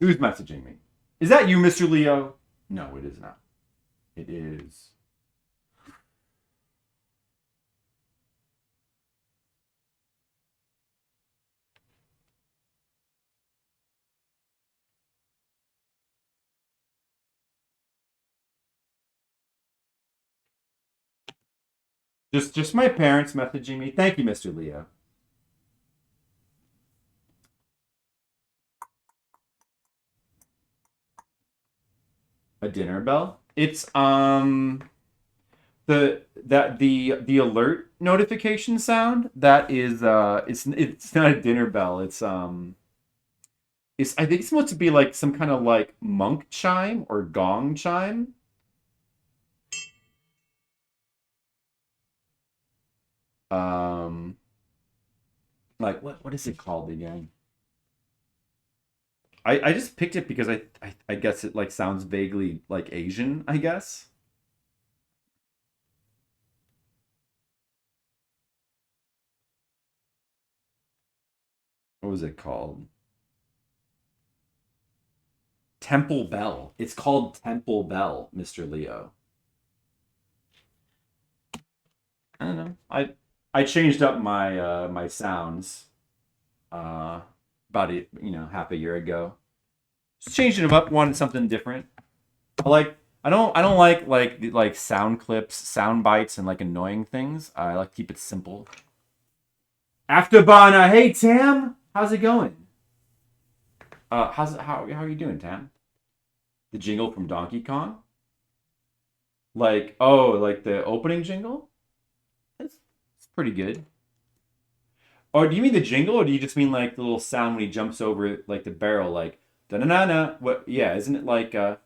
Who's messaging me? Is that you, Mr. Leo? No, it is not. It is. Just my parents messaging me. Thank you, Mr. Leo. A dinner bell? It's the alert notification sound that is it's not a dinner bell. It's I think it's supposed to be like some kind of like monk chime or gong chime. Um like what is it called again? I just picked it because I guess it like sounds vaguely like Asian, I guess. What was it called? Temple Bell. It's called Temple Bell, Mr. Leo. I don't know. I changed up my sounds uh about half a year ago. Just changing them up, wanted something different. I don't like sound clips, sound bites, and like annoying things. I like to keep it simple. Afterbana, hey Tam, how's it going? How are you doing, Tam? The jingle from Donkey Kong? Like the opening jingle? It's pretty good. Or do you mean the jingle, or do you just mean like the little sound when he jumps over like the barrel, like da na na na? What? Yeah, isn't it like da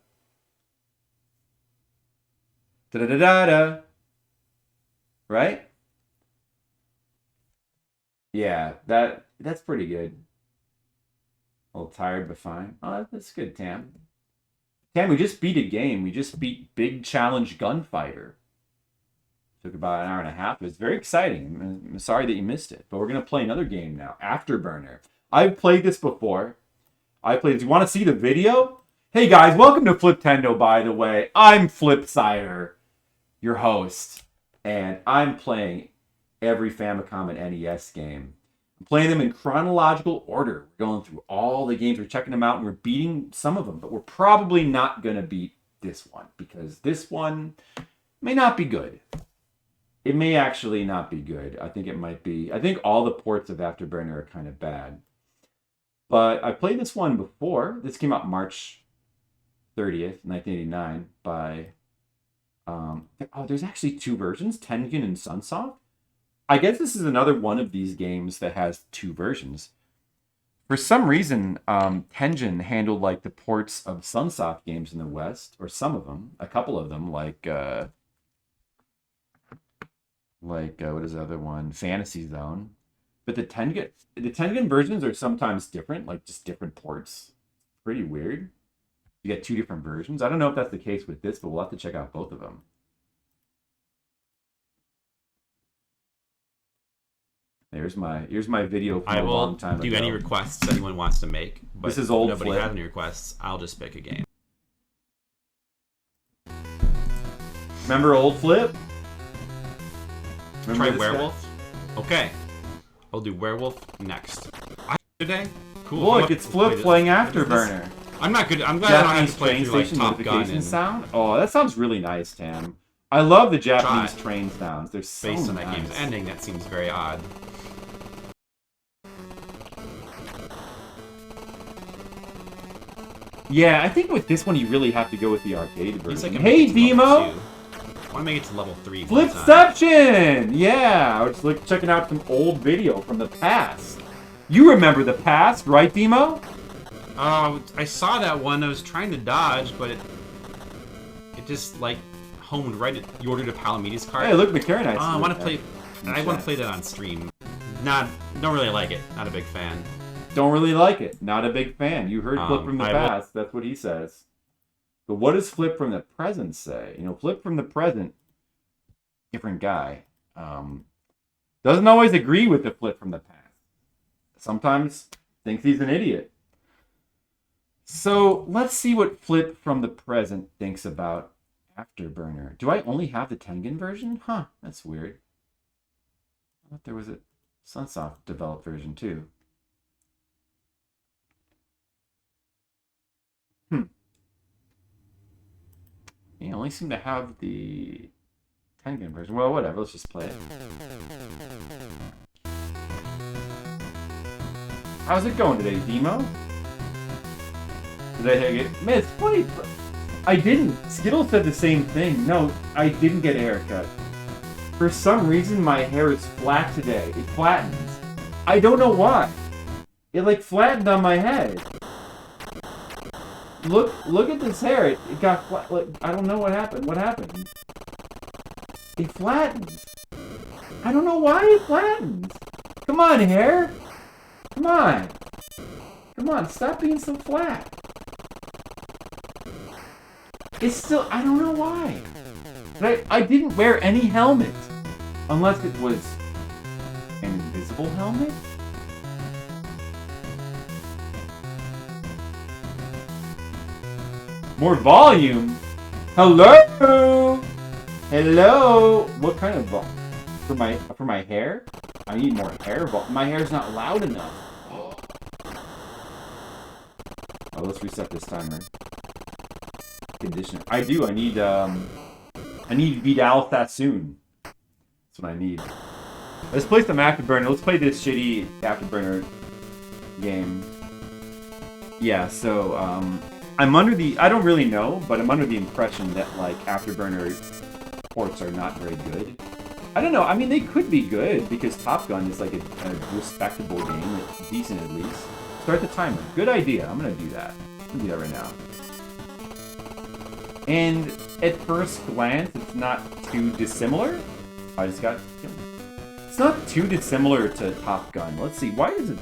da da da da? Right? Yeah, that's pretty good. A little tired, but fine. Oh, that's good, Tam. Tam, we just beat a game. We just beat Big Challenge Gunfighter. Took about an hour and a half. It was very exciting. I'm sorry that you missed it, but we're gonna play another game now. Afterburner. I've played this before. I played. You want to see the video? Hey guys, welcome to Fliptendo. By the way, I'm Flipsider, your host, and I'm playing every Famicom and NES game. I'm playing them in chronological order. We're going through all the games. We're checking them out, and we're beating some of them, but we're probably not gonna beat this one because this one may not be good. It may actually not be good. I think it might be. I think all the ports of Afterburner are kind of bad. But I played this one before. This came out March 30th, 1989 by there's actually two versions, Tengen and Sunsoft. I guess this is another one of these games that has two versions. For some reason, Tengen handled like the ports of Sunsoft games in the West, or some of them, a couple of them, what is the other one? Fantasy Zone. But the Tengen versions are sometimes different, like just different ports. Pretty weird. You get two different versions. I don't know if that's the case with this, but we'll have to check out both of them. Here's my video from I a will long time do ago. any requests anyone wants to make. But This is old if nobody Flip. has any requests, I'll just pick a game. Remember old Flip? Remember Try this Werewolf. Okay, I'll do Werewolf next. Today, cool. Look, it's Flip playing Afterburner. I'm not good. I'm glad I don't have Japanese to play train through like station Top Gun notification and sound. Oh, that sounds really nice, Tam. I love the Japanese Try. train sounds. They're so based on nice. that game's ending. That seems very odd. Yeah, I think with this one you really have to go with the arcade At least I version. can make Hey, it to level Demo! 2. I want to make it to level 3. one time. Flipception! Yeah, I was like checking out some old video from the past. You remember the past, right, Demo? I saw that one. I was trying to dodge, but it just like homed right at you ordered a Palomides card. Hey, look, McCarran. I want to play. I want to play that on stream. Don't really like it. Not a big fan. Don't really like it. Not a big fan. You heard Flip from the I past. That's what he says. But what does Flip from the present say? Flip from the present, different guy. Doesn't always agree with the Flip from the past. Sometimes thinks he's an idiot. So let's see what Flip from the present thinks about Afterburner. Do I only have the Tengen version? Huh, that's weird. I thought there was a Sunsoft developed version too. You only seem to have the Tengen version. Well, whatever. Let's just play it. How's it going today, Demo? Did I get man? It's funny. I didn't. Skittle said the same thing. No, I didn't get a haircut. For some reason, my hair is flat today. It flattens. I don't know why. It like flattened on my head. Look at this hair. It got flat. Like, I don't know what happened. What happened? It flattens. I don't know why it flattens. Come on, hair. Come on. Come on. Stop being so flat. It's still. I don't know why. But I didn't wear any helmet. Unless it was an invisible helmet? More volume? Hello? Hello? What kind of volume? For my hair? I need more hair volume. My hair's not loud enough. Oh, let's reset this timer. Conditioner. I do. I need Vidal Sassoon. That's what I need. Let's play some Afterburner. Let's play this shitty Afterburner game. Yeah, so, I'm under the... I don't really know, but I'm under the impression that, like, Afterburner ports are not very good. I don't know. I mean, they could be good, because Top Gun is, like, a respectable game. It's decent, at least. Start the timer. Good idea. I'm gonna do that. I'm gonna do that right now. And at first glance, it's not too dissimilar. I just got... It's not too dissimilar to Top Gun. Let's see. Why is it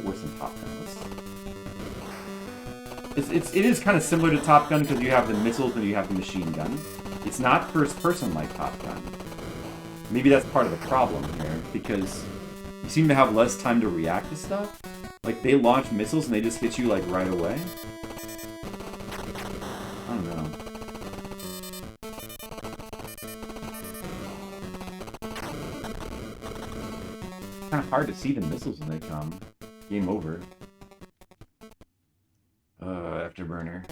worse than Top Gun? It is kind of similar to Top Gun because you have the missiles and you have the machine gun. It's not first person like Top Gun. Maybe that's part of the problem here because you seem to have less time to react to stuff. Like they launch missiles and they just hit you like right away. I don't know. It's kind of hard to see the missiles when they come. Game over. Afterburner.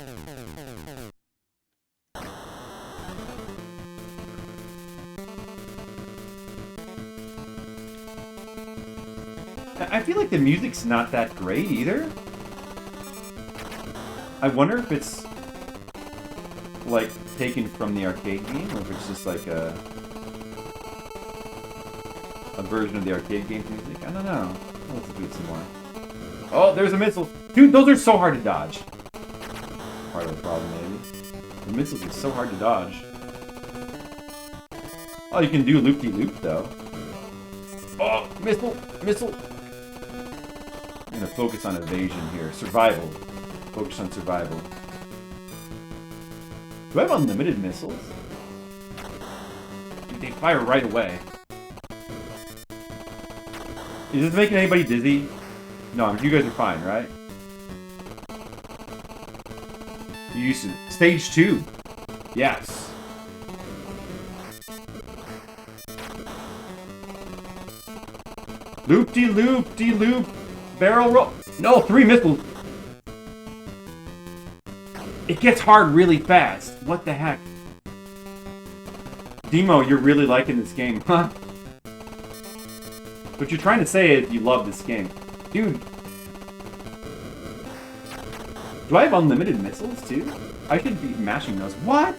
I feel like the music's not that great either. I wonder if it's like taken from the arcade game or if it's just like a version of the arcade game's music. I don't know. Let's do it some more. Oh, there's a missile. Dude, those are so hard to dodge. Part of the problem, maybe. The missiles are so hard to dodge. Oh, you can do loop-de-loop, though. Oh, missile! Missile! I'm gonna focus on evasion here. Survival. Focus on survival. Do I have unlimited missiles? Dude, they fire right away. Is this making anybody dizzy? No, you guys are fine, right? You used to... Stage 2. Yes. Loop-de-loop-de-loop. Barrel roll. No, 3 missiles. It gets hard really fast. What the heck? Demo, you're really liking this game, huh? What you're trying to say is you love this game. Dude. Do I have unlimited missiles, too? I should be mashing those. What?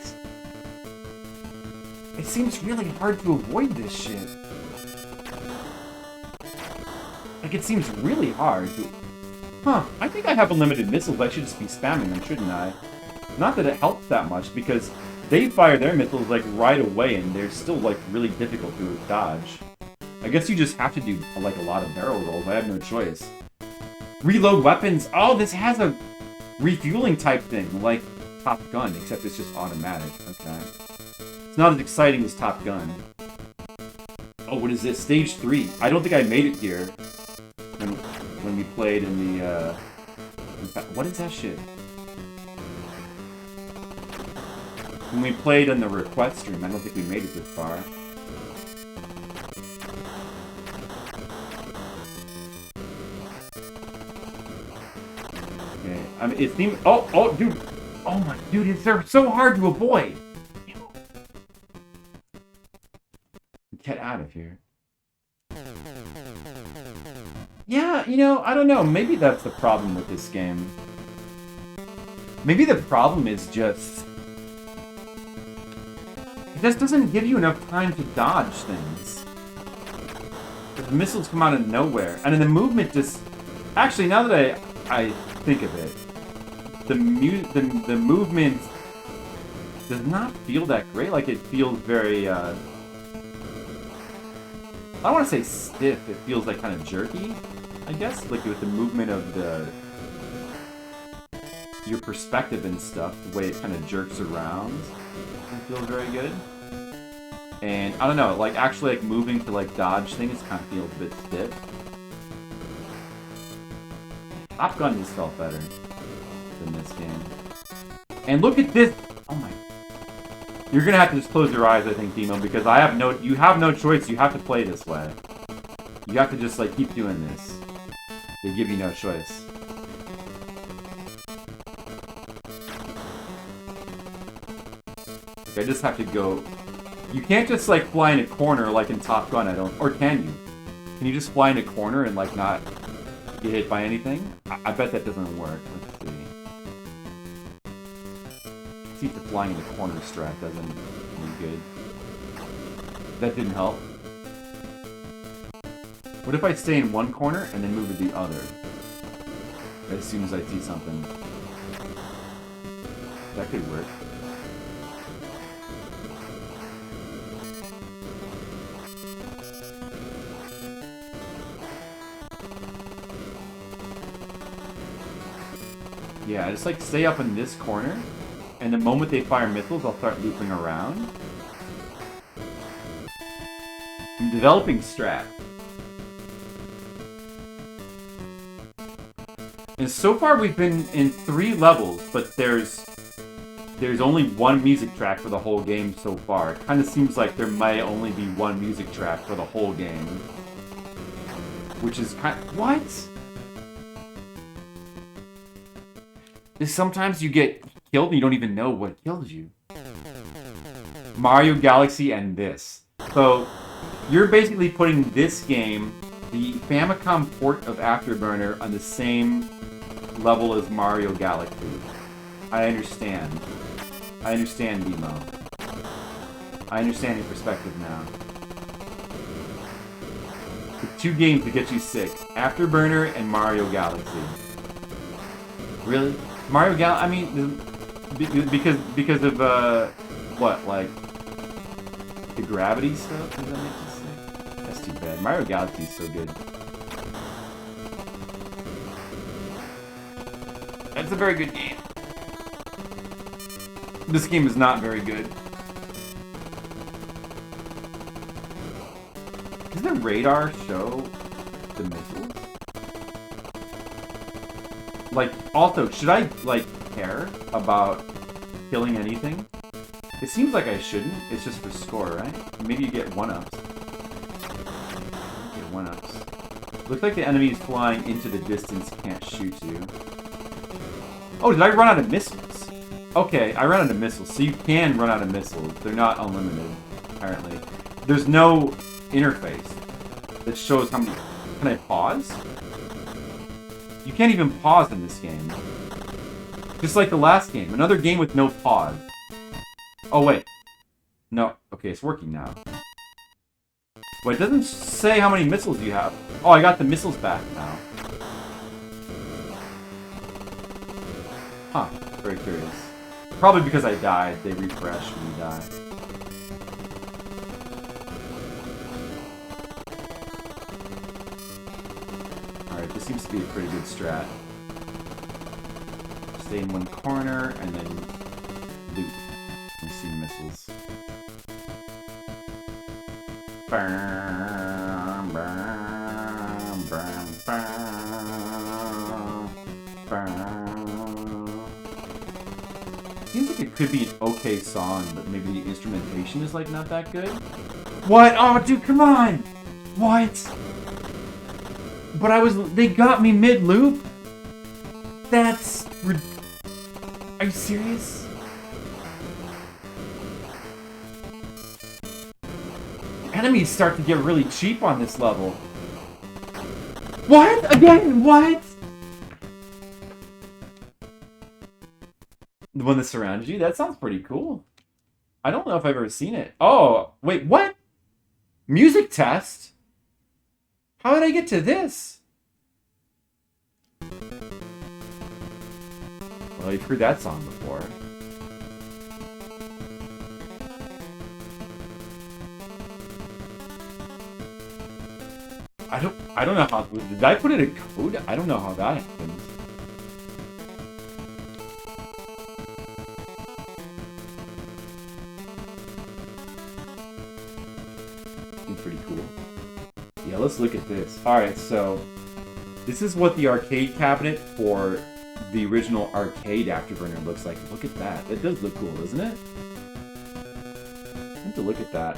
It seems really hard to avoid this shit. Like, it seems really hard to... Huh, I think I have unlimited missiles. I should just be spamming them, shouldn't I? Not that it helps that much, because they fire their missiles, like, right away, and they're still, like, really difficult to dodge. I guess you just have to do, like, a lot of barrel rolls. I have no choice. Reload weapons. Oh, this has a refueling type thing, like Top Gun, except it's just automatic. Okay. It's not as exciting as Top Gun. Oh, what is this? Stage 3. I don't think I made it here when we played in the, what is that shit? When we played on the request stream, I don't think we made it this far. Okay, I mean, it seems... Oh, dude! Oh my... Dude, they're so hard to avoid! Get out of here. Yeah, you know, I don't know. Maybe that's the problem with this game. Maybe the problem is just... It just doesn't give you enough time to dodge things. The missiles come out of nowhere. And then the movement just... Actually, now that I think of it, the movement does not feel that great. Like, it feels very, I don't want to say stiff. It feels like kind of jerky, I guess. Like with the movement of your perspective and stuff, the way it kind of jerks around, it feels very good. And I don't know, like actually like moving to like dodge things kind of feels a bit stiff. Top Gun just felt better than this game. And look at this! Oh my... You're gonna have to just close your eyes, I think, Demo, because you have no choice. You have to play this way. You have to just, like, keep doing this. They give you no choice. I just have to go... You can't just, like, fly in a corner like in Top Gun, I don't... Or can you? Can you just fly in a corner and, like, not get hit by anything? I bet that doesn't work. Let's see. See if the flying in the corner strat doesn't any good. That didn't help. What if I stay in one corner and then move to the other? As soon as I see something. That could work. Yeah, just like stay up in this corner, and the moment they fire missiles, I'll start looping around. I'm developing strat. And so far we've been in 3 levels, but there's only one music track for the whole game so far. It kind of seems like there might only be one music track for the whole game. Which is kind of... What? Sometimes you get killed and you don't even know what killed you. Mario Galaxy and this. So, you're basically putting this game, the Famicom port of Afterburner, on the same level as Mario Galaxy. I understand. I understand, Demo. I understand your perspective now. The 2 games that get you sick. Afterburner and Mario Galaxy. Really? Mario Galaxy, I mean, because of, what, like, the gravity stuff? Does that make you sick? That's too bad. Mario Galaxy is so good. That's a very good game. This game is not very good. Does the radar show the missiles? Like, also, should I, like, care about killing anything? It seems like I shouldn't. It's just for score, right? Maybe you get 1-ups. Get 1-ups. Looks like the enemies flying into the distance can't shoot you. Oh, did I run out of missiles? Okay, I ran out of missiles. So you can run out of missiles. They're not unlimited, apparently. There's no interface that shows how many... Can I pause? You can't even pause in this game. Just like the last game. Another game with no pause. Oh, wait. No. Okay, it's working now. Well, it doesn't say how many missiles you have. Oh, I got the missiles back now. Huh. Very curious. Probably because I died. They refresh when you die. Alright, this seems to be a pretty good strat. Stay in one corner and then loop. We see missiles. Bam, bam, bam, bam, bam. Seems like it could be an okay song, but maybe the instrumentation is like not that good. What? Oh, dude, come on! What? But they got me mid-loop? That's... Are you serious? Enemies start to get really cheap on this level. What? Again? What? The one that surrounds you? That sounds pretty cool. I don't know if I've ever seen it. Oh, wait, what? Music test? How did I get to this? Well, you've heard that song before. I don't know how... Did I put in a code? I don't know how that happened. Seems pretty cool. Yeah, let's look at this. Alright, so... This is what the arcade cabinet for the original arcade Afterburner looks like. Look at that. It does look cool, doesn't it? I have to look at that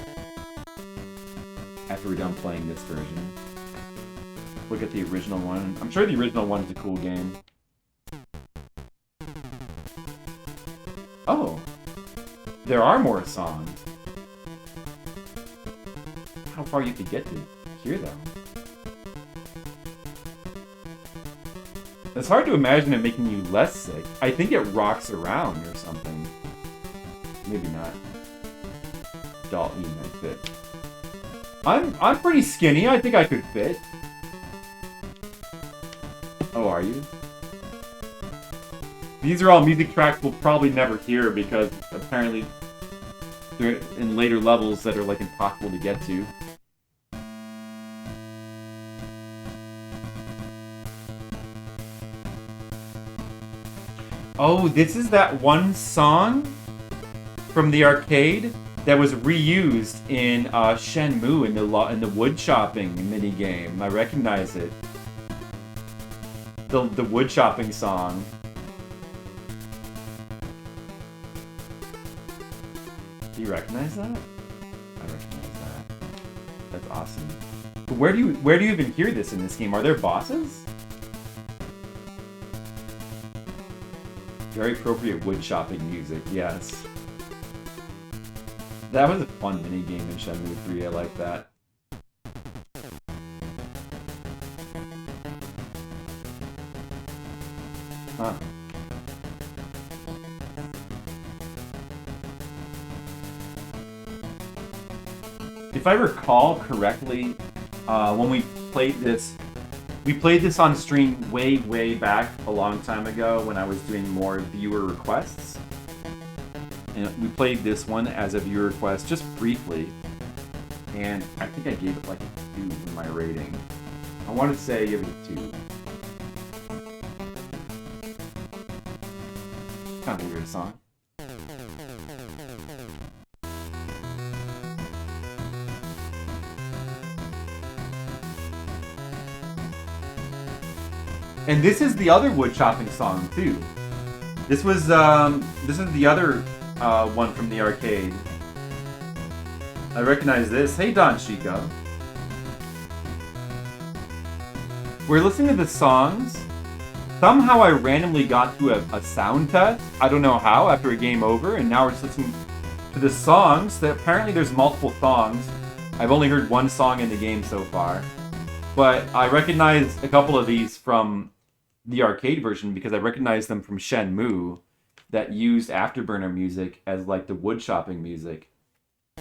after we're done playing this version. Look at the original one. I'm sure the original one's a cool game. Oh! There are more songs. How far you could get to hear them. It's hard to imagine it making you less sick. I think it rocks around or something. Maybe not. Dalton, you might fit. I'm pretty skinny. I think I could fit. Oh, are you? These are all music tracks we'll probably never hear because apparently they're in later levels that are like impossible to get to. Oh, this is that one song from the arcade that was reused in Shenmue in the wood chopping minigame. I recognize it. The wood chopping song. Do you recognize that? I recognize that. That's awesome. But where do you even hear this in this game? Are there bosses? Very appropriate wood chopping music, yes. That was a fun minigame in Shenmue 3, I like that. Huh. If I recall correctly, when we played this on stream way back a long time ago when I was doing more viewer requests. And we played this one as a viewer request just briefly. And I think I gave it like a 2 in my rating. I want to say I give it a 2. Kind of a weird song. And this is the other wood chopping song too. This is the other one from the arcade. I recognize this. Hey Don Chico. We're listening to the songs. Somehow I randomly got to a sound test. I don't know how after a game over, and now we're just listening to the songs. That apparently there's multiple songs. I've only heard one song in the game so far, but I recognize a couple of these from the arcade version because I recognize them from Shenmue that used Afterburner music as like the wood chopping music.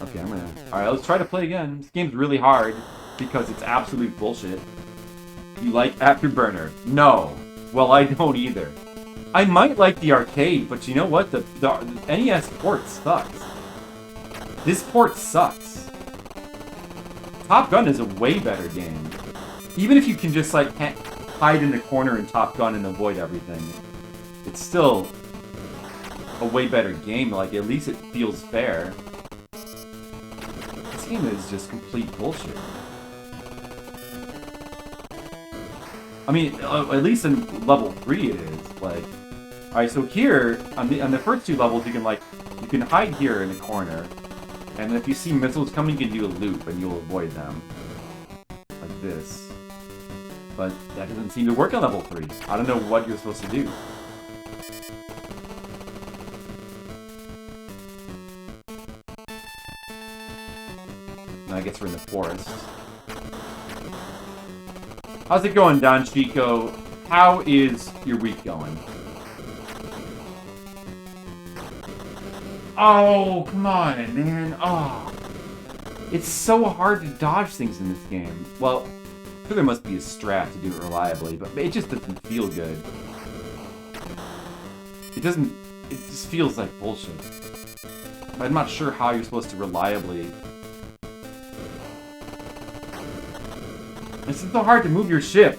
Okay, alright, let's try to play again. This game's really hard because it's absolute bullshit. You like Afterburner? No. Well, I don't either. I might like the arcade, but you know what? The NES port sucks. This port sucks. Top Gun is a way better game. Even if you can just like hide in the corner in Top Gun and avoid everything, it's still a way better game. Like, at least it feels fair. This game is just complete bullshit. I mean, at least in level 3 it is. Like, Alright, so here, on the first two levels, you can hide here in the corner. And if you see missiles coming, you can do a loop, and you'll avoid them. Like this. But that doesn't seem to work on level 3. I don't know what you're supposed to do. I guess we're in the forest. How's it going, Don Chico? How is your week going? Oh, come on, man. Oh. It's so hard to dodge things in this game. Well, I'm sure there must be a strat to do it reliably, but it just doesn't feel good. It just feels like bullshit. I'm not sure how you're supposed to reliably... It's so hard to move your ship.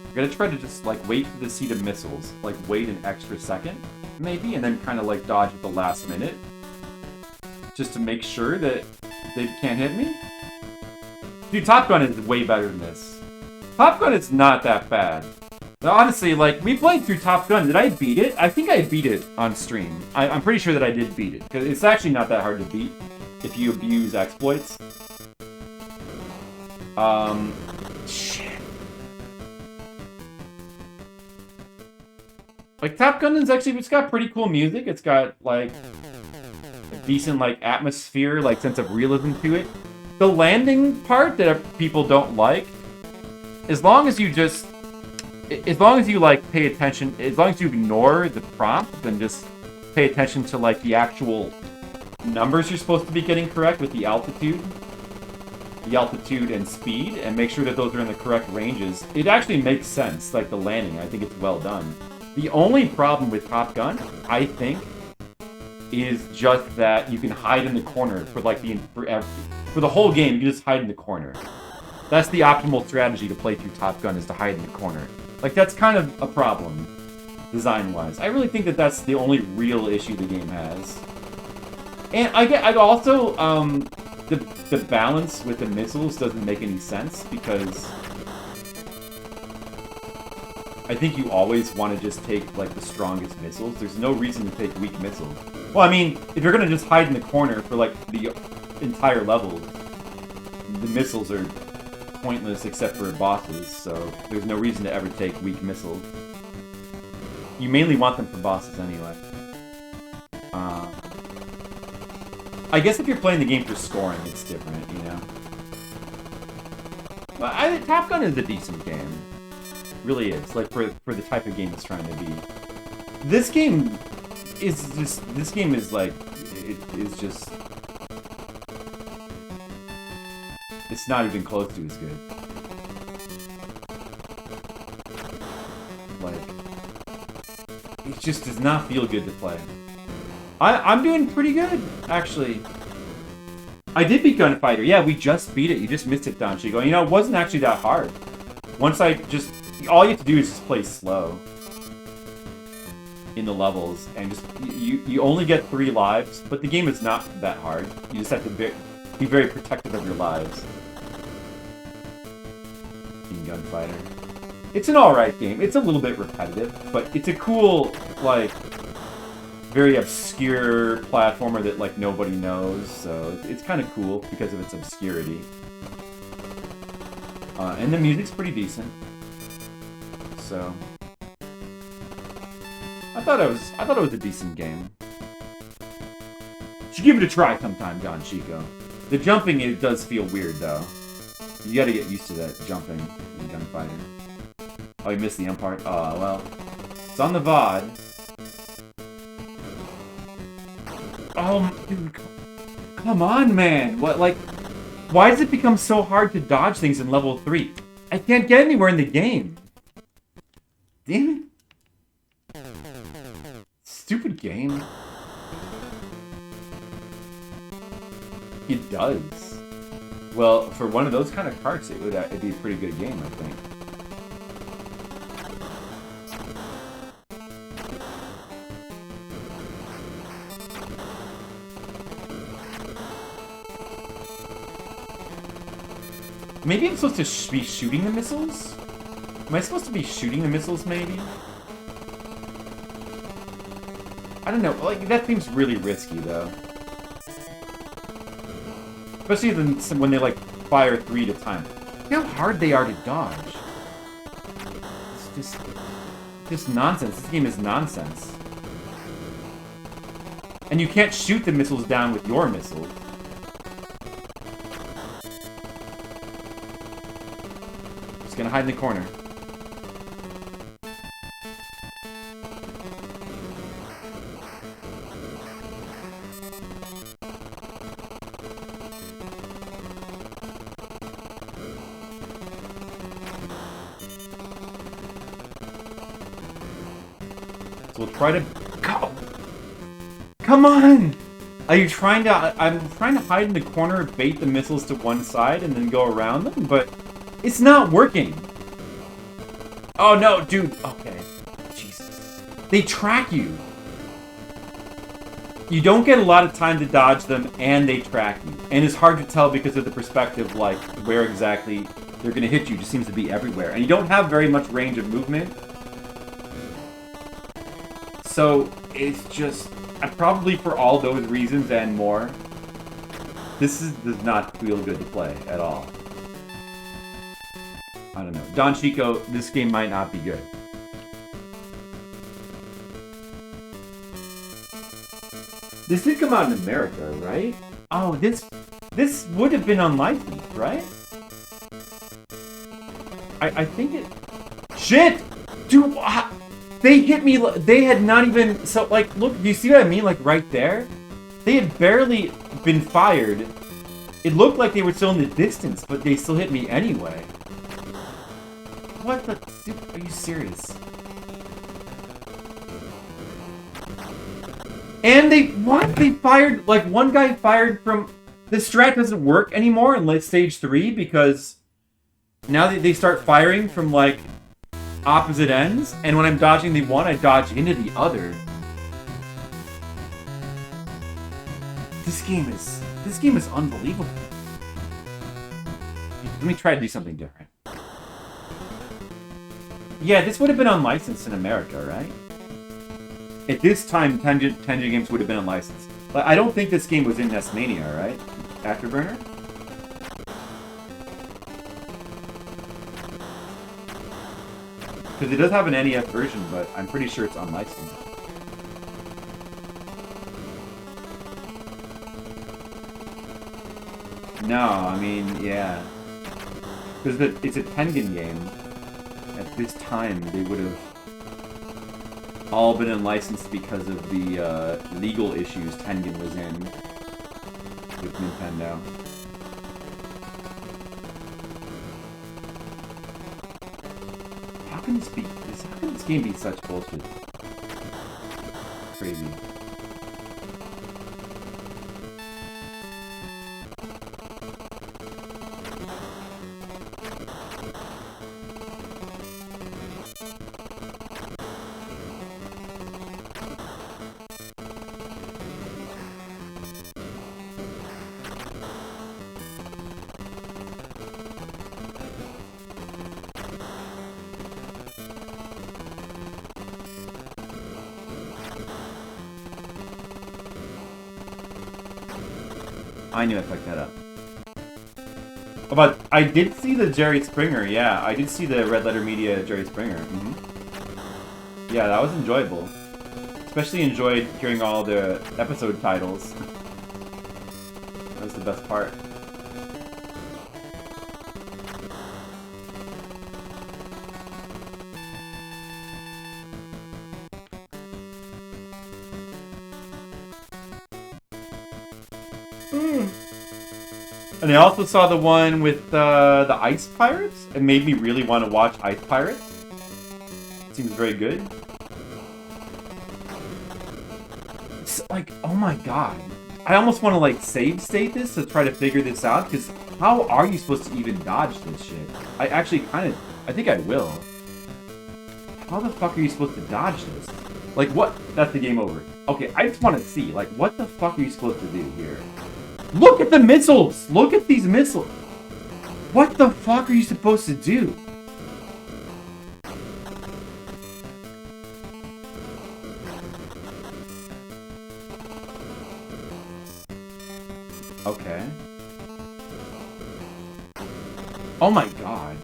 We're gonna try to just, like, wait for the seed of missiles. Like, wait an extra second, maybe, and then kind of, like, dodge at the last minute. Just to make sure that they can't hit me. Dude, Top Gun is way better than this. Top Gun is not that bad. Now, honestly, like, we played through Top Gun. Did I beat it? I think I beat it on stream. I'm pretty sure that I did beat it. Because it's actually not that hard to beat if you abuse exploits. Shit. Like, Top Gun is actually, it's got pretty cool music. It's got, like, a decent, like, atmosphere, like, sense of realism to it. The landing part that people don't like, as long as you, like, pay attention, as long as you ignore the prompt, then just pay attention to, like, the actual numbers you're supposed to be getting correct with the altitude and speed, and make sure that those are in the correct ranges, it actually makes sense, like, the landing. I think it's well done. The only problem with Top Gun, I think, is just that you can hide in the corner for, like, for the whole game, you can just hide in the corner. That's the optimal strategy to play through Top Gun, is to hide in the corner. Like, that's kind of a problem, design-wise. I really think that that's the only real issue the game has. And I also, the balance with the missiles doesn't make any sense, because I think you always want to just take, like, the strongest missiles. There's no reason to take weak missiles. Well, I mean, if you're gonna just hide in the corner for, like, the entire level, the missiles are pointless except for bosses, so there's no reason to ever take weak missiles. You mainly want them for bosses anyway. I guess if you're playing the game for scoring, it's different, you know? Well, Top Gun is a decent game. It really is, like, for the type of game it's trying to be. This game is like, it is just... It's not even close to as good. Like, it just does not feel good to play. I'm doing pretty good, actually. I did beat Gunfighter. Yeah, we just beat it. You just missed it, Don Chico. You know, it wasn't actually that hard. Once I just... All you have to do is just play slow in the levels, and just... You only get 3 lives, but the game is not that hard. You just have to be very protective of your lives. In Gunfighter. It's an alright game. It's a little bit repetitive, but it's a cool, like, very obscure platformer that, like, nobody knows, so it's kind of cool because of its obscurity. And the music's pretty decent. So I thought it was a decent game. Should give it a try sometime, Don Chico. The jumping, it does feel weird, though. You gotta get used to that jumping in Gunfighter. Oh, you missed the end part? Oh, well. It's on the VOD. Oh, dude. Come on, man. What, like... Why does it become so hard to dodge things in level 3? I can't get anywhere in the game. Damn it. Stupid game. It does. Well, for one of those kind of carts, it'd be a pretty good game, I think. Maybe I'm supposed to be shooting the missiles? Am I supposed to be shooting the missiles, maybe? I don't know. Like, that seems really risky, though. Especially when they, like, fire 3 at a time. Look how hard they are to dodge. It's just nonsense. This game is nonsense. And you can't shoot the missiles down with your missiles. Just gonna hide in the corner. So we'll try to go. Come on! Are you trying to... I'm trying to hide in the corner, bait the missiles to one side, and then go around them, but it's not working. Oh, no, dude. Okay. Jesus. They track you. You don't get a lot of time to dodge them, and they track you. And it's hard to tell because of the perspective, like, where exactly they're going to hit you. It just seems to be everywhere. And you don't have very much range of movement. So, it's just... probably for all those reasons and more, does not feel good to play at all. I don't know. Don Chico, this game might not be good. This did come out in America, right? Oh, this would have been unlicensed, right? I think it... Shit! Dude, they hit me, they had not even, so, like, look, do you see what I mean? Like, right there? They had barely been fired. It looked like they were still in the distance, but they still hit me anyway. What the, dude, are you serious? And they fired, like, one guy fired from, the strat doesn't work anymore in stage 3, because now they start firing from, like, opposite ends, and when I'm dodging the one, I dodge into the other. This game is unbelievable. Let me try to do something different. Yeah, this would have been unlicensed in America, right? At this time, Tangent games would have been unlicensed. But I don't think this game was in NES Mania, right? Afterburner? Because it does have an NES version, but I'm pretty sure it's unlicensed. No, I mean, yeah. Because it's a Tengen game. At this time, they would have all been unlicensed because of the legal issues Tengen was in with Nintendo. How can this game be such bullshit? Crazy. I knew I fucked that up. But I did see the Jerry Springer, yeah. I did see the Red Letter Media Jerry Springer. Mm-hmm. Yeah, that was enjoyable. Especially enjoyed hearing all the episode titles. That was the best part. And I also saw the one with the Ice Pirates. It made me really want to watch Ice Pirates. It seems very good. It's like, oh my god. I almost want to like save state this to try to figure this out, because how are you supposed to even dodge this shit? I actually I think I will. How the fuck are you supposed to dodge this? Like what? That's the game over. Okay, I just want to see, like, what the fuck are you supposed to do here? Look at the missiles! Look at these missiles! What the fuck are you supposed to do? Okay. Oh my god.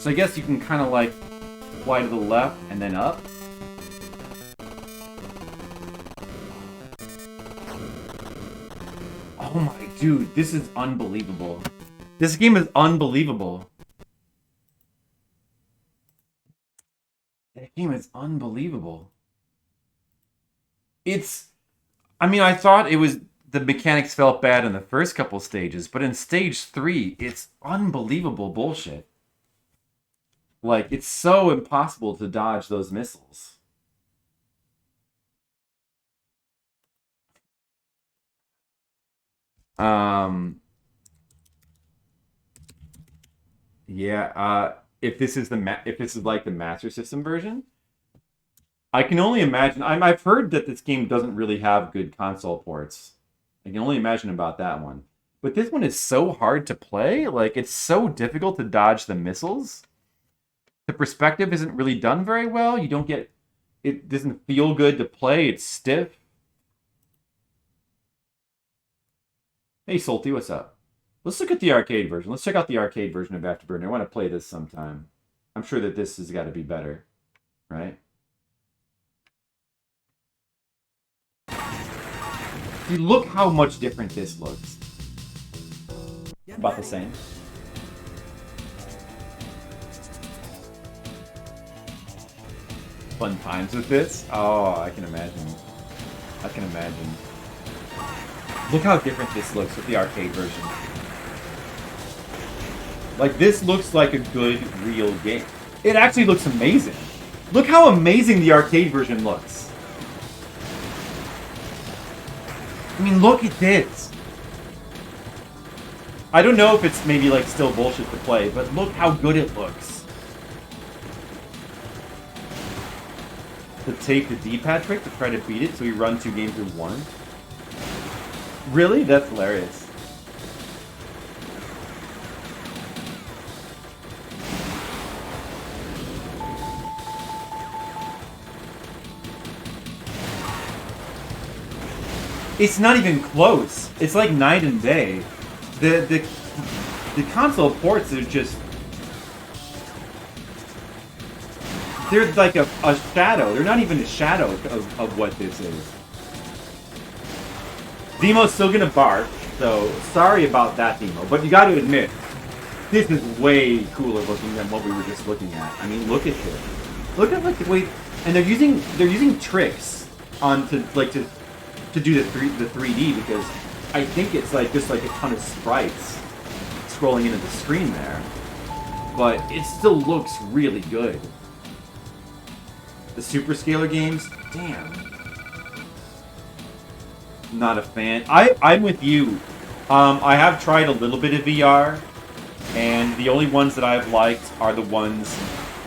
So I guess you can kind of like fly to the left and then up. Oh my dude, this is unbelievable. This game is unbelievable. That game is unbelievable. I mean, I thought it was, the mechanics felt bad in the first couple stages, but in stage 3, it's unbelievable bullshit. Like, it's so impossible to dodge those missiles. Yeah, if this is like the Master System version, I can only imagine. I've heard that this game doesn't really have good console ports. I can only imagine about that one. But this one is so hard to play. Like, it's so difficult to dodge the missiles. The perspective isn't really done very well. You don't get... It doesn't feel good to play. It's stiff. Hey, Salty, what's up? Let's look at the arcade version. Let's check out the arcade version of Afterburner. I want to play this sometime. I'm sure that this has got to be better. Right? See, look how much different this looks. About the same. Fun times with this? Oh, I can imagine. I can imagine. Look how different this looks with the arcade version. Like, this looks like a good, real game. It actually looks amazing. Look how amazing the arcade version looks. I mean, look at this. I don't know if it's maybe, like, still bullshit to play, but look how good it looks. To take the D-pad trick to try to beat it, so we run 2 games in 1. Really? That's hilarious. It's not even close. It's like night and day. The console ports are just... They're like a shadow. They're not even a shadow of what this is. Demo's still gonna bark, so sorry about that, Demo. But you gotta admit, this is way cooler looking than what we were just looking at. I mean, look at this. Look at like the way, and they're using tricks to do the 3D, because I think it's like just like a ton of sprites scrolling into the screen there, but it still looks really good. The Super Scaler games, damn. Not a fan. I'm with you. I have tried a little bit of VR, and the only ones that I've liked are the ones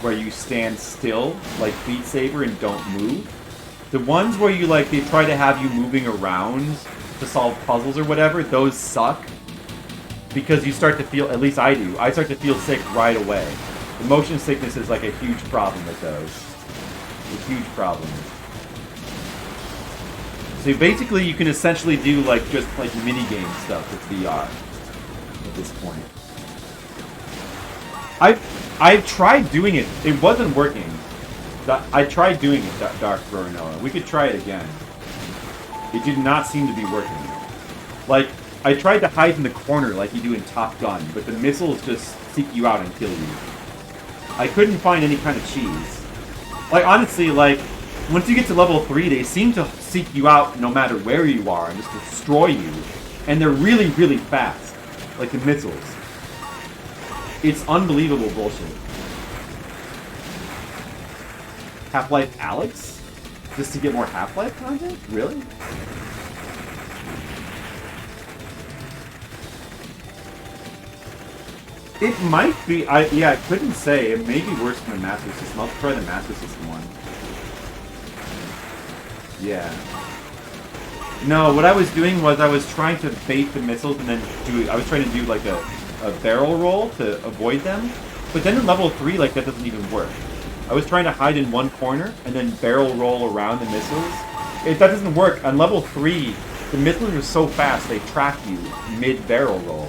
where you stand still, like Beat Saber, and don't move. The ones where you like they try to have you moving around to solve puzzles or whatever, those suck. Because you start to feel, at least I do, I start to feel sick right away. The motion sickness is like a huge problem with those. A huge problem. So basically you can essentially do like just like minigame stuff with VR at this point. I've tried doing it. It wasn't working. I tried doing it, Dark Bruno. We could try it again. It did not seem to be working. Like, I tried to hide in the corner like you do in Top Gun, but the missiles just seek you out and kill you. I couldn't find any kind of cheese. Like, honestly, like, once you get to level 3, they seem to seek you out no matter where you are and just destroy you. And they're really, really fast. Like the missiles. It's unbelievable bullshit. Half-Life Alyx? Just to get more Half-Life content? Really? It might be. Yeah, I couldn't say. It may be worse than the Master System. I'll try the Master System one. Yeah. No, what I was doing was I was trying to bait the missiles and then I was trying to do like a barrel roll to avoid them. But then in level 3, like, that doesn't even work. I was trying to hide in one corner and then barrel roll around the missiles. That doesn't work. On level 3, the missiles are so fast they track you mid-barrel roll.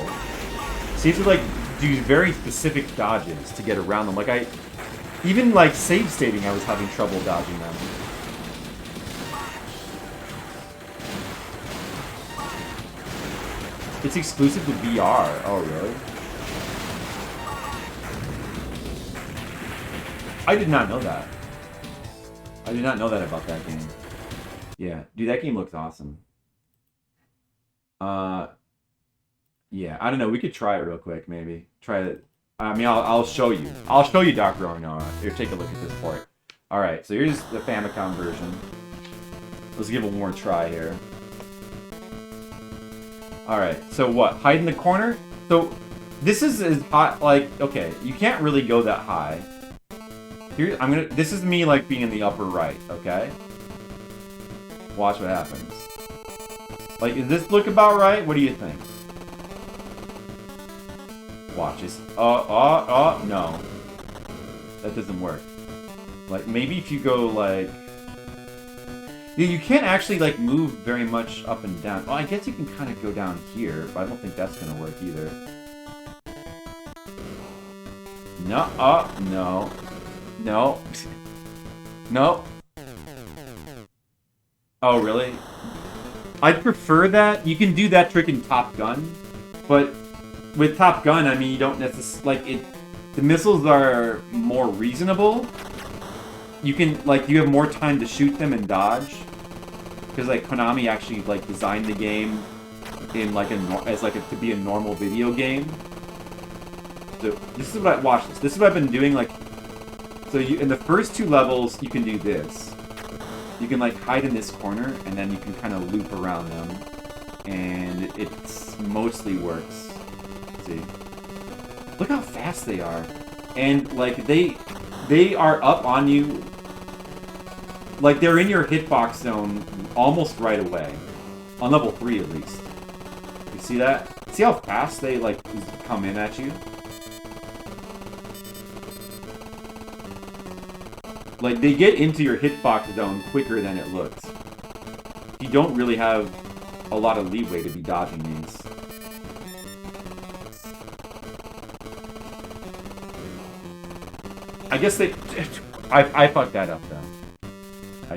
So you have to, like, do very specific dodges to get around them. Like, even, like, save stating, I was having trouble dodging them. It's exclusive to VR. Oh, really? I did not know that. I did not know that about that game. Yeah, dude, that game looks awesome. Yeah, I don't know. We could try it real quick, maybe. Try it. I mean, I'll show you. I'll show you Dr. Ornoa. Here, take a look at this port. Alright, so here's the Famicom version. Let's give it one more try here. Alright, so what? Hide in the corner? So, this is as hot, like, okay, you can't really go that high. Here, this is me, like, being in the upper right, okay? Watch what happens. Like, does this look about right? What do you think? Watch this. No. That doesn't work. Like, maybe if you go, like... You can't actually, like, move very much up and down. Well, I guess you can kind of go down here, but I don't think that's gonna work either. No, no. No. No. Oh, really? I'd prefer that. You can do that trick in Top Gun, but with Top Gun, I mean, you don't necessarily... Like, the missiles are more reasonable. You can, like, you have more time to shoot them and dodge. Because, like, Konami actually, like, designed the game in, like, to be a normal video game. So, this is what I... Watch this. This is what I've been doing, like... So, in the first 2 levels, you can do this. You can, like, hide in this corner, and then you can kind of loop around them. And it mostly works. See? Look how fast they are. And, like, they are up on you. Like, they're in your hitbox zone almost right away. On level 3, at least. You see that? See how fast they, like, come in at you? Like, they get into your hitbox zone quicker than it looks. You don't really have a lot of leeway to be dodging these. I guess they... I fucked that up, though. I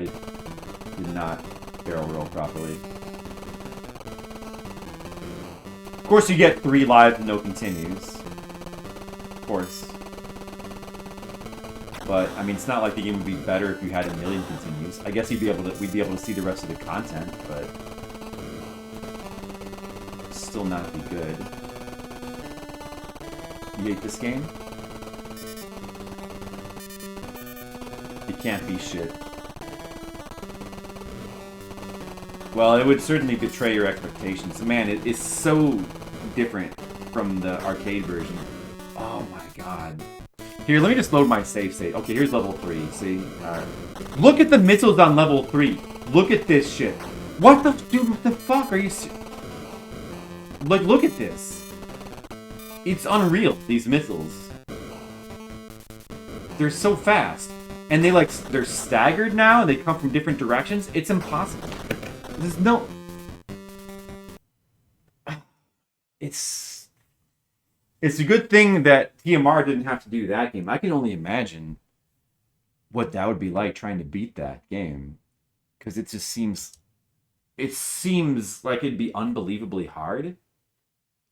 did not barrel roll properly. Of course, you get 3 lives and no continues. Of course. But, I mean, it's not like the game would be better if you had a million continues. I guess we'd be able to see the rest of the content, but... still not be good. You hate this game? It can't be shit. Well, it would certainly betray your expectations. Man, it is so different from the arcade version. Oh my god. Here, let me just load my save state. Okay, here's level 3, see? Alright. Look at the missiles on level 3. Look at this shit. What the... Dude, what the fuck are you... Like, look at this. It's unreal, these missiles. They're so fast. And they, like, they're staggered now, and they come from different directions. It's impossible. There's no... It's a good thing that TMR didn't have to do that game. I can only imagine what that would be like trying to beat that game. Because it just seems... It seems like it'd be unbelievably hard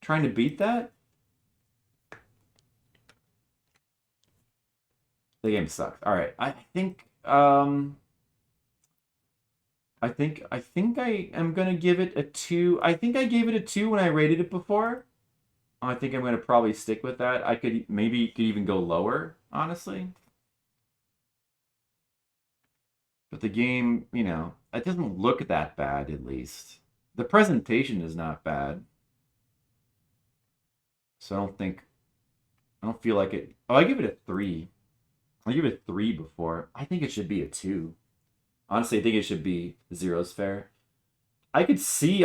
trying to beat that. The game sucks. Alright, I think I am gonna give it a 2. I think I gave it a 2 when I rated it before. I think I'm gonna probably stick with that. I could even go lower, honestly. But the game, you know, it doesn't look that bad, at least. The presentation is not bad. So I don't feel like it. Oh, I give it a 3. I give it a 3 before. I think it should be a 2. Honestly, I think it should be 0's fair. I could see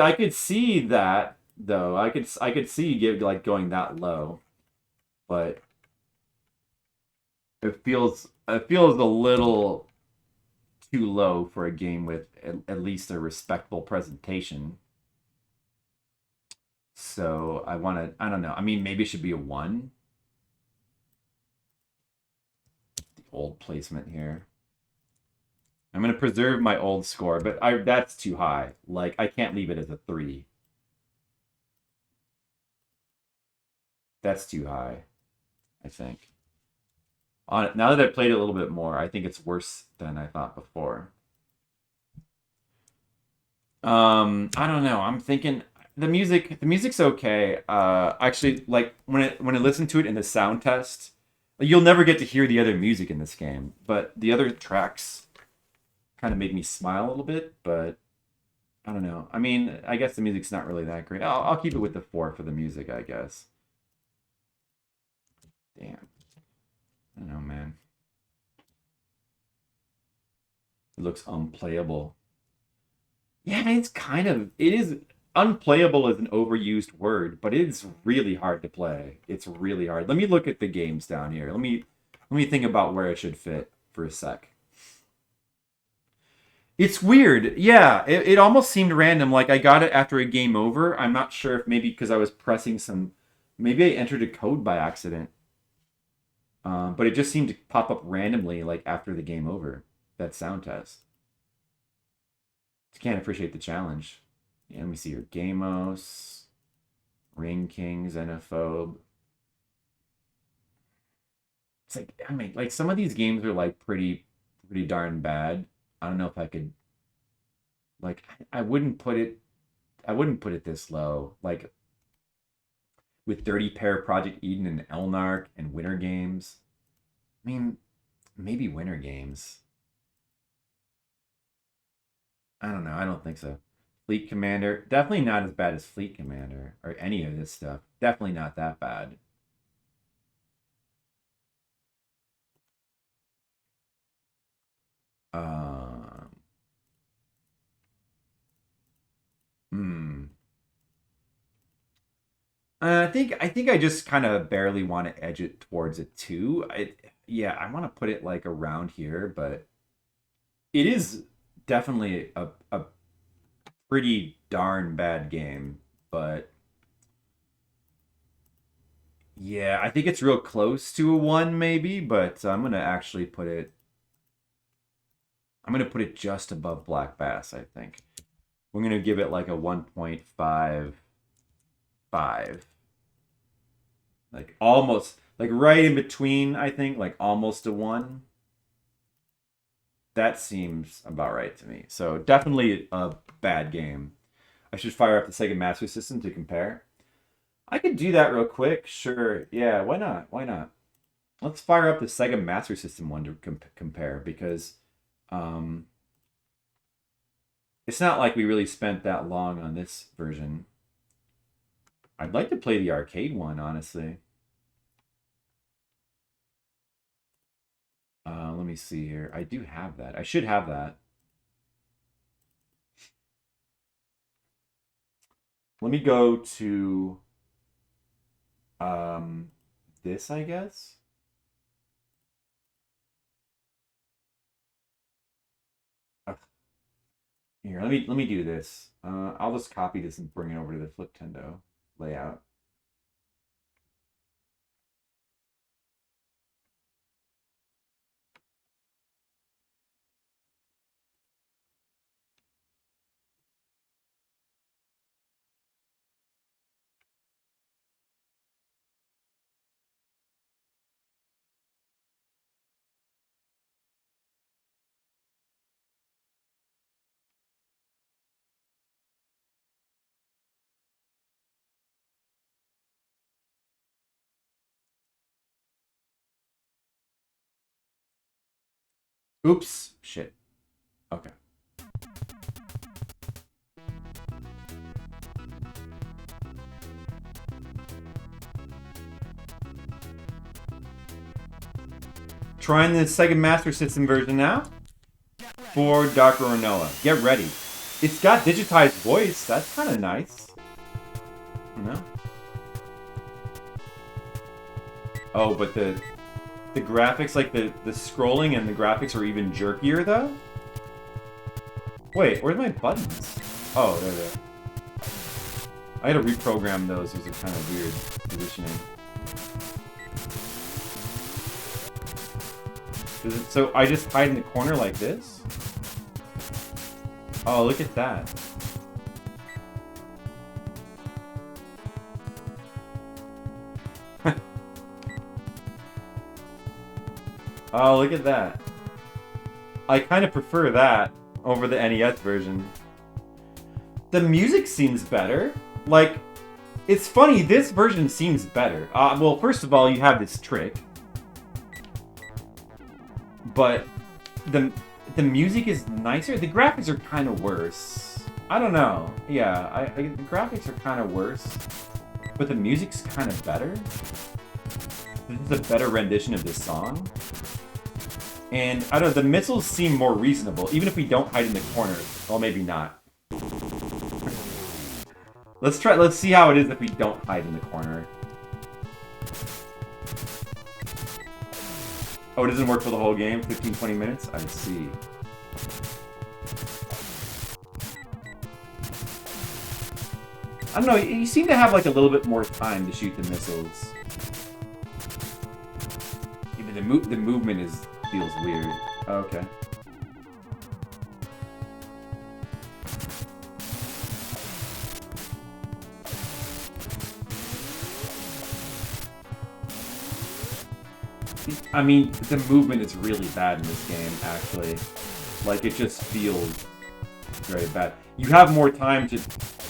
that though. I could see give like going that low, but it feels a little too low for a game with at least a respectable presentation. So I want to. I don't know. I mean, maybe it should be a 1. The old placement here. I'm gonna preserve my old score, but that's too high. Like I can't leave it as a 3. That's too high, I think. Now that I've played it a little bit more, I think it's worse than I thought before. I don't know. I'm thinking the music's okay. Actually, like when I listen to it in the sound test, you'll never get to hear the other music in this game, but the other tracks kind of make me smile a little bit, but I don't know. I mean, I guess the music's not really that great. I'll keep it with the 4 for the music, I guess. Damn. I don't know, man. It looks unplayable. Yeah, it is unplayable is an overused word, but it's really hard to play. It's really hard. Let me look at the games down here. Let me think about where it should fit for a sec. It's weird. Yeah, it almost seemed random. Like I got it after a game over. I'm not sure if maybe because I was pressing some, maybe I entered a code by accident. But it just seemed to pop up randomly, like after the game over. That sound test. Just can't appreciate the challenge. Yeah, let me see here. Gamos, Ring King, Xenophobe. It's like I mean, like some of these games are like pretty darn bad. I don't know if I could. Like I wouldn't put it this low. Like with 30 Pair, Project Eden, and Elnark and Winter Games. I mean, maybe Winter Games. I don't know. I don't think so. Fleet Commander, definitely not as bad as Fleet Commander or any of this stuff. Definitely not that bad. Hmm. I think I just kind of barely want to edge it towards a 2. Yeah, I want to put it like around here, but it is definitely a pretty darn bad game. But yeah, I think it's real close to a 1 maybe, but I'm gonna actually put it. I'm gonna put it just above Black Bass. I think we're gonna give it like a 1.55. Like almost, like right in between, I think, like almost a 1. That seems about right to me. So definitely a bad game. I should fire up the Sega Master System to compare. I could do that real quick. Sure. Yeah, why not? Why not? Let's fire up the Sega Master System one to compare because it's not like we really spent that long on this version. I'd like to play the arcade one, honestly. Let me see here. I do have that. I should have that. Let me go to this, I guess. Ugh. Here, let me do this. I'll just copy this and bring it over to the Fliptendo layout. Oops, shit. Okay. Trying the Sega Master System version now for Dr. Ornoa. Get ready. It's got digitized voice. That's kind of nice. You know? Oh, but the graphics, like the scrolling and the graphics are even jerkier though. Wait, where's my buttons? Oh, there they are. I gotta reprogram those. Those are kind of weird positioning. So I just hide in the corner like this? Oh, look at that. Oh, look at that. I kind of prefer that over the NES version. The music seems better. Like, it's funny, this version seems better. Well, first of all, you have this trick. But the music is nicer. The graphics are kind of worse. I don't know. Yeah, the graphics are kind of worse. But the music's kind of better. This is a better rendition of this song. And, I don't know, the missiles seem more reasonable, even if we don't hide in the corner. Well, maybe not. Let's see how it is if we don't hide in the corner. Oh, it doesn't work for the whole game? 15, 20 minutes? I see. I don't know, you seem to have like a little bit more time to shoot the missiles. Even the movement feels weird. Oh, okay. I mean, the movement is really bad in this game, actually. Like, it just feels very bad. You have more time to...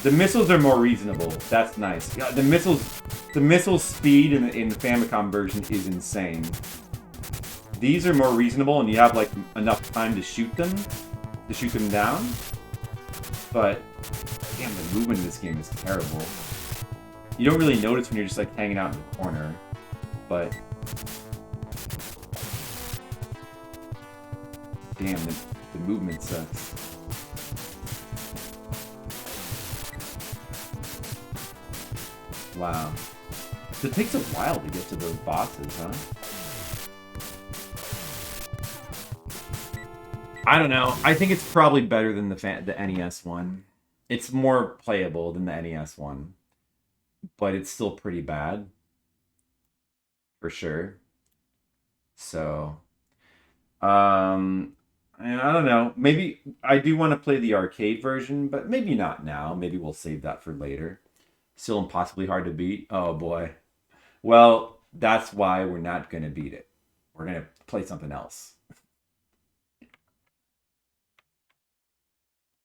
The missiles are more reasonable. That's nice. Yeah, the missile speed in the Famicom version is insane. These are more reasonable, and you have, like, enough time to shoot them down. But, damn, the movement in this game is terrible. You don't really notice when you're just, like, hanging out in the corner. But... Damn, the movement sucks. Wow. So it takes a while to get to those bosses, huh? I don't know. I think it's probably better than the NES one. It's more playable than the NES one. But it's still pretty bad. For sure. So... And I don't know. Maybe I do want to play the arcade version, but maybe not now. Maybe we'll save that for later. Still impossibly hard to beat. Oh boy. Well, that's why we're not going to beat it. We're going to play something else.